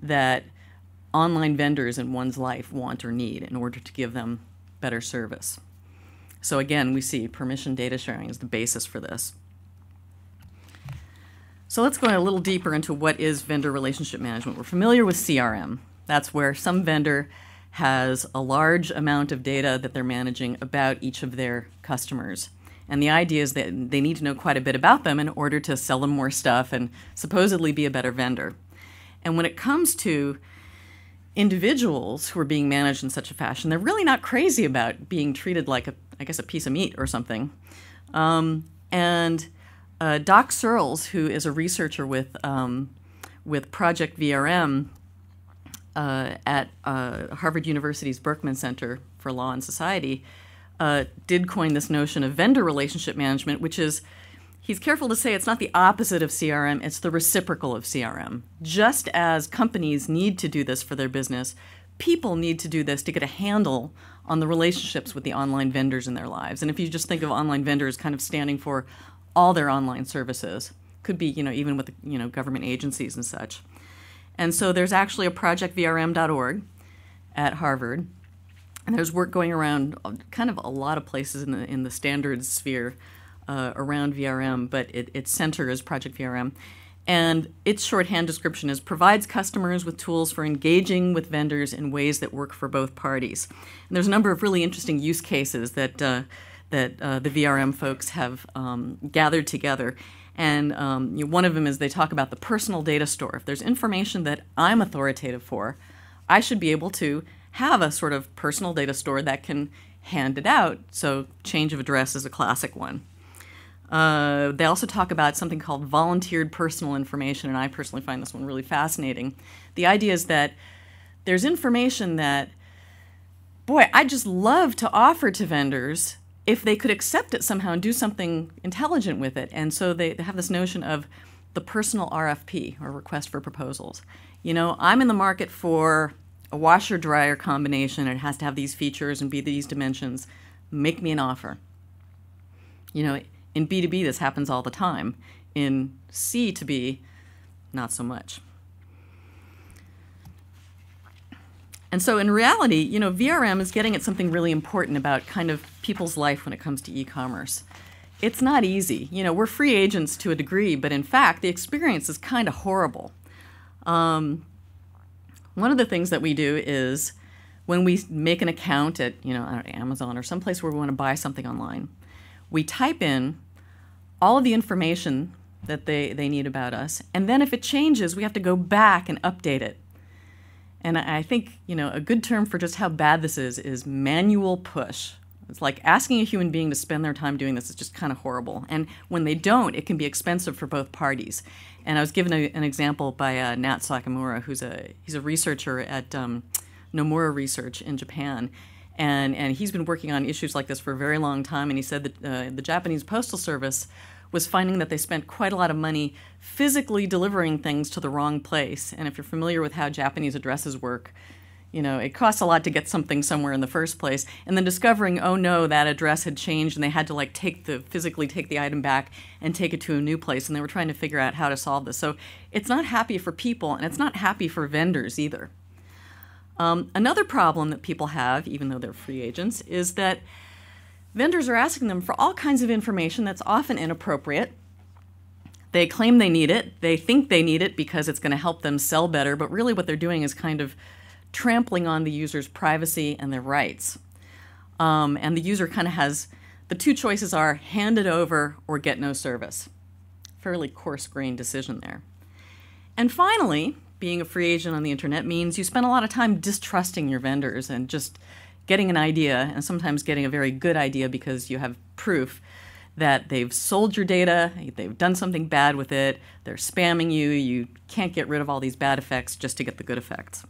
that online vendors in one's life want or need in order to give them better service. So again, we see permission data sharing is the basis for this. So let's go a little deeper into what is vendor relationship management. We're familiar with CRM. That's where some vendor has a large amount of data that they're managing about each of their customers. And the idea is that they need to know quite a bit about them in order to sell them more stuff and supposedly be a better vendor. And when it comes to individuals who are being managed in such a fashion, they're really not crazy about being treated like, I guess, a piece of meat or something. Doc Searles, who is a researcher with Project VRM at Harvard University's Berkman Center for Law and Society, did coin this notion of vendor relationship management, which is, he's careful to say it's not the opposite of CRM, it's the reciprocal of CRM. Just as companies need to do this for their business, people need to do this to get a handle on the relationships with the online vendors in their lives. And if you just think of online vendors kind of standing for all their online services, could be, even with, government agencies and such. And so there's actually a projectvrm.org at Harvard, and there's work going around kind of a lot of places in the standards sphere around VRM, but its center is Project VRM. And its shorthand description is provides customers with tools for engaging with vendors in ways that work for both parties. And there's a number of really interesting use cases that the VRM folks have gathered together. And one of them is they talk about the personal data store. If there's information that I'm authoritative for, I should be able to have a sort of personal data store that can hand it out. So change of address is a classic one. They also talk about something called volunteered personal information, and I personally find this one really fascinating. The idea is that there's information that, boy, I'd just love to offer to vendors if they could accept it somehow and do something intelligent with it. And so they have this notion of the personal RFP, or request for proposals. I'm in the market for a washer-dryer combination, and it has to have these features and be these dimensions. Make me an offer. In B2B, this happens all the time. In C2B, not so much. And so in reality, VRM is getting at something really important about kind of people's life when it comes to e-commerce. It's not easy. We're free agents to a degree, but in fact, the experience is kind of horrible. One of the things that we do is when we make an account at, Amazon or someplace where we want to buy something online, we type in all of the information that they need about us, and then if it changes, we have to go back and update it. And I think, a good term for just how bad this is manual push. It's like asking a human being to spend their time doing this is just kind of horrible. And when they don't, it can be expensive for both parties. And I was given an example by Nat Sakamura, he's a researcher at Nomura Research in Japan. And he's been working on issues like this for a very long time. And he said that the Japanese Postal Service was finding that they spent quite a lot of money physically delivering things to the wrong place. And if you're familiar with how Japanese addresses work, it costs a lot to get something somewhere in the first place. And then discovering, oh no, that address had changed and they had to physically take the item back and take it to a new place. And they were trying to figure out how to solve this. So it's not happy for people, and it's not happy for vendors either. Another problem that people have, even though they're free agents, is that vendors are asking them for all kinds of information that's often inappropriate. They claim they need it. They think they need it because it's going to help them sell better, but really what they're doing is kind of trampling on the user's privacy and their rights. And the user kind of has, the two choices are hand it over or get no service. Fairly coarse-grained decision there. And finally, being a free agent on the internet means you spend a lot of time distrusting your vendors and just getting an idea, and sometimes getting a very good idea because you have proof that they've sold your data, they've done something bad with it, they're spamming you, you can't get rid of all these bad effects just to get the good effects.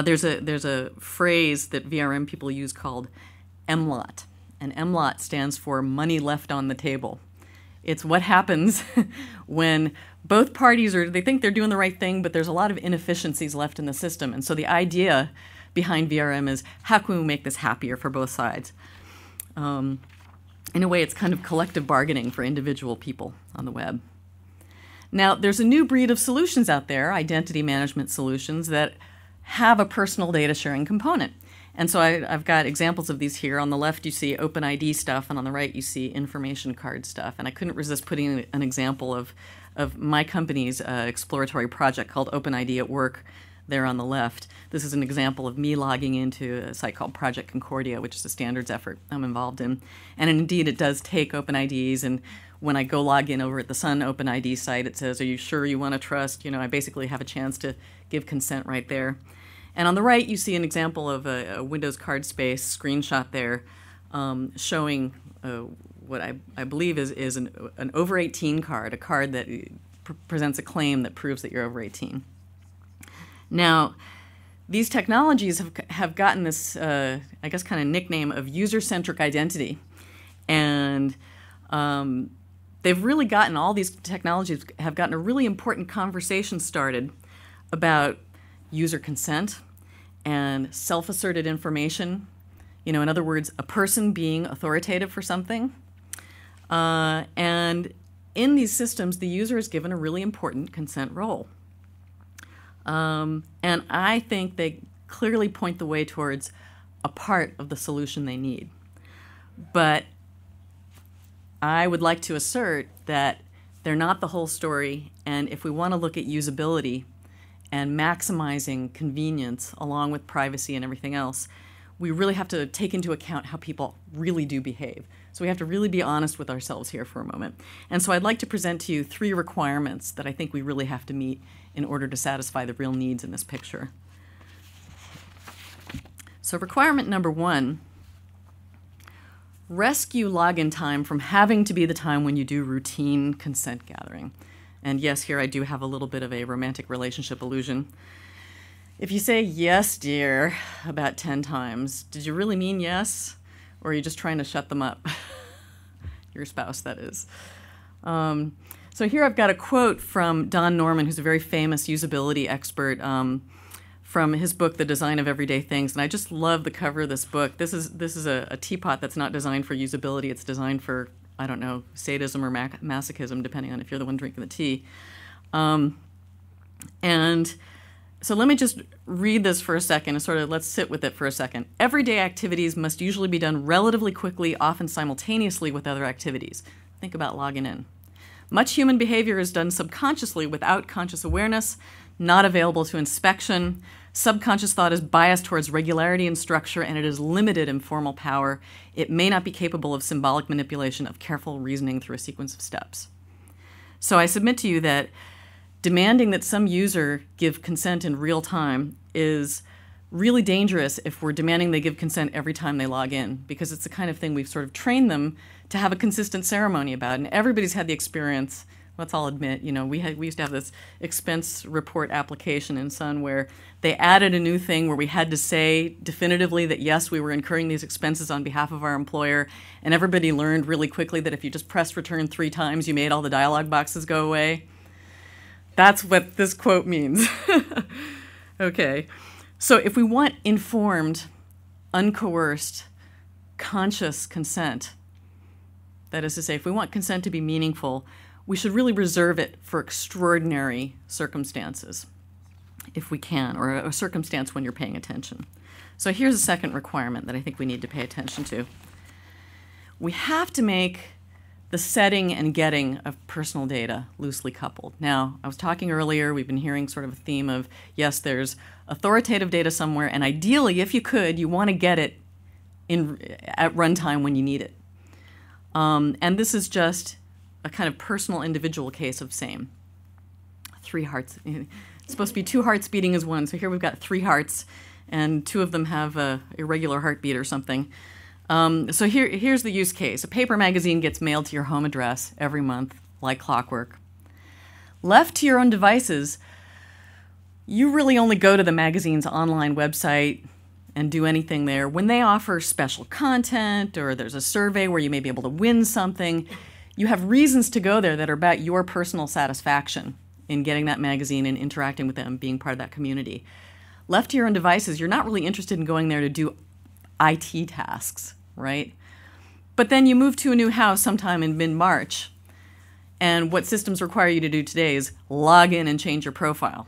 There's a phrase that VRM people use called MLOT, and MLOT stands for money left on the table. It's what happens when both parties they think they're doing the right thing, but there's a lot of inefficiencies left in the system. And so the idea behind VRM is, how can we make this happier for both sides? In a way, it's kind of collective bargaining for individual people on the web. Now, there's a new breed of solutions out there, identity management solutions, that have a personal data sharing component. And so I've got examples of these here. On the left, you see OpenID stuff, and on the right, you see information card stuff. And I couldn't resist putting an example of my company's exploratory project called OpenID at Work there on the left. This is an example of me logging into a site called Project Concordia, which is a standards effort I'm involved in. And indeed, it does take OpenIDs, and when I go log in over at the Sun OpenID site, it says, are you sure you want to trust? I basically have a chance to give consent right there. And on the right, you see an example of a Windows card space screenshot there showing what I believe is an over 18 card, a card that presents a claim that proves that you're over 18. Now, these technologies have gotten this, I guess, kind of nickname of user-centric identity. And they've really gotten, all these technologies have gotten a really important conversation started about user consent and self-asserted information. In other words, a person being authoritative for something. And in these systems, the user is given a really important consent role. And I think they clearly point the way towards a part of the solution they need. But I would like to assert that they're not the whole story, and if we want to look at usability and maximizing convenience along with privacy and everything else, we really have to take into account how people really do behave. So we have to really be honest with ourselves here for a moment. And so I'd like to present to you 3 requirements that I think we really have to meet in order to satisfy the real needs in this picture. So requirement number 1, rescue login time from having to be the time when you do routine consent gathering. And yes, here I do have a little bit of a romantic relationship illusion. If you say yes, dear, about 10 times, did you really mean yes? Or are you just trying to shut them up? Your spouse, that is. So here I've got a quote from Don Norman, who's a very famous usability expert, from his book, The Design of Everyday Things. And I just love the cover of this book. This is a teapot that's not designed for usability. It's designed for, I don't know, sadism or masochism, depending on if you're the one drinking the tea. And so let me just read this for a second and sort of let's sit with it for a second. Everyday activities must usually be done relatively quickly, often simultaneously with other activities. Think about logging in. Much human behavior is done subconsciously without conscious awareness, not available to inspection. Subconscious thought is biased towards regularity and structure, and it is limited in formal power. It may not be capable of symbolic manipulation, of careful reasoning through a sequence of steps. So I submit to you that demanding that some user give consent in real time is really dangerous if we're demanding they give consent every time they log in, because it's the kind of thing we've sort of trained them to have a consistent ceremony about. And everybody's had the experience, let's all admit, we used to have this expense report application in Sun where they added a new thing where we had to say definitively that, yes, we were incurring these expenses on behalf of our employer, and everybody learned really quickly that if you just pressed return 3 times, you made all the dialog boxes go away. That's what this quote means. Okay. So if we want informed, uncoerced, conscious consent, that is to say, if we want consent to be meaningful, we should really reserve it for extraordinary circumstances, if we can, or a circumstance when you're paying attention. So here's a second requirement that I think we need to pay attention to. We have to make the setting and getting of personal data loosely coupled. Now, I was talking earlier, we've been hearing sort of a theme of, yes, there's authoritative data somewhere, and ideally, if you could, you want to get it at runtime when you need it. And this is just a kind of personal individual case of same. 3 hearts. It's supposed to be 2 hearts beating as one, so here we've got 3 hearts, and 2 of them have a irregular heartbeat or something. So here's the use case. A paper magazine gets mailed to your home address every month, like clockwork. Left to your own devices, you really only go to the magazine's online website and do anything there when they offer special content or there's a survey where you may be able to win something. You have reasons to go there that are about your personal satisfaction in getting that magazine and interacting with them, being part of that community. Left to your own devices, you're not really interested in going there to do IT tasks, right? But then you move to a new house sometime in mid-March, And what systems require you to do today is log in and change your profile.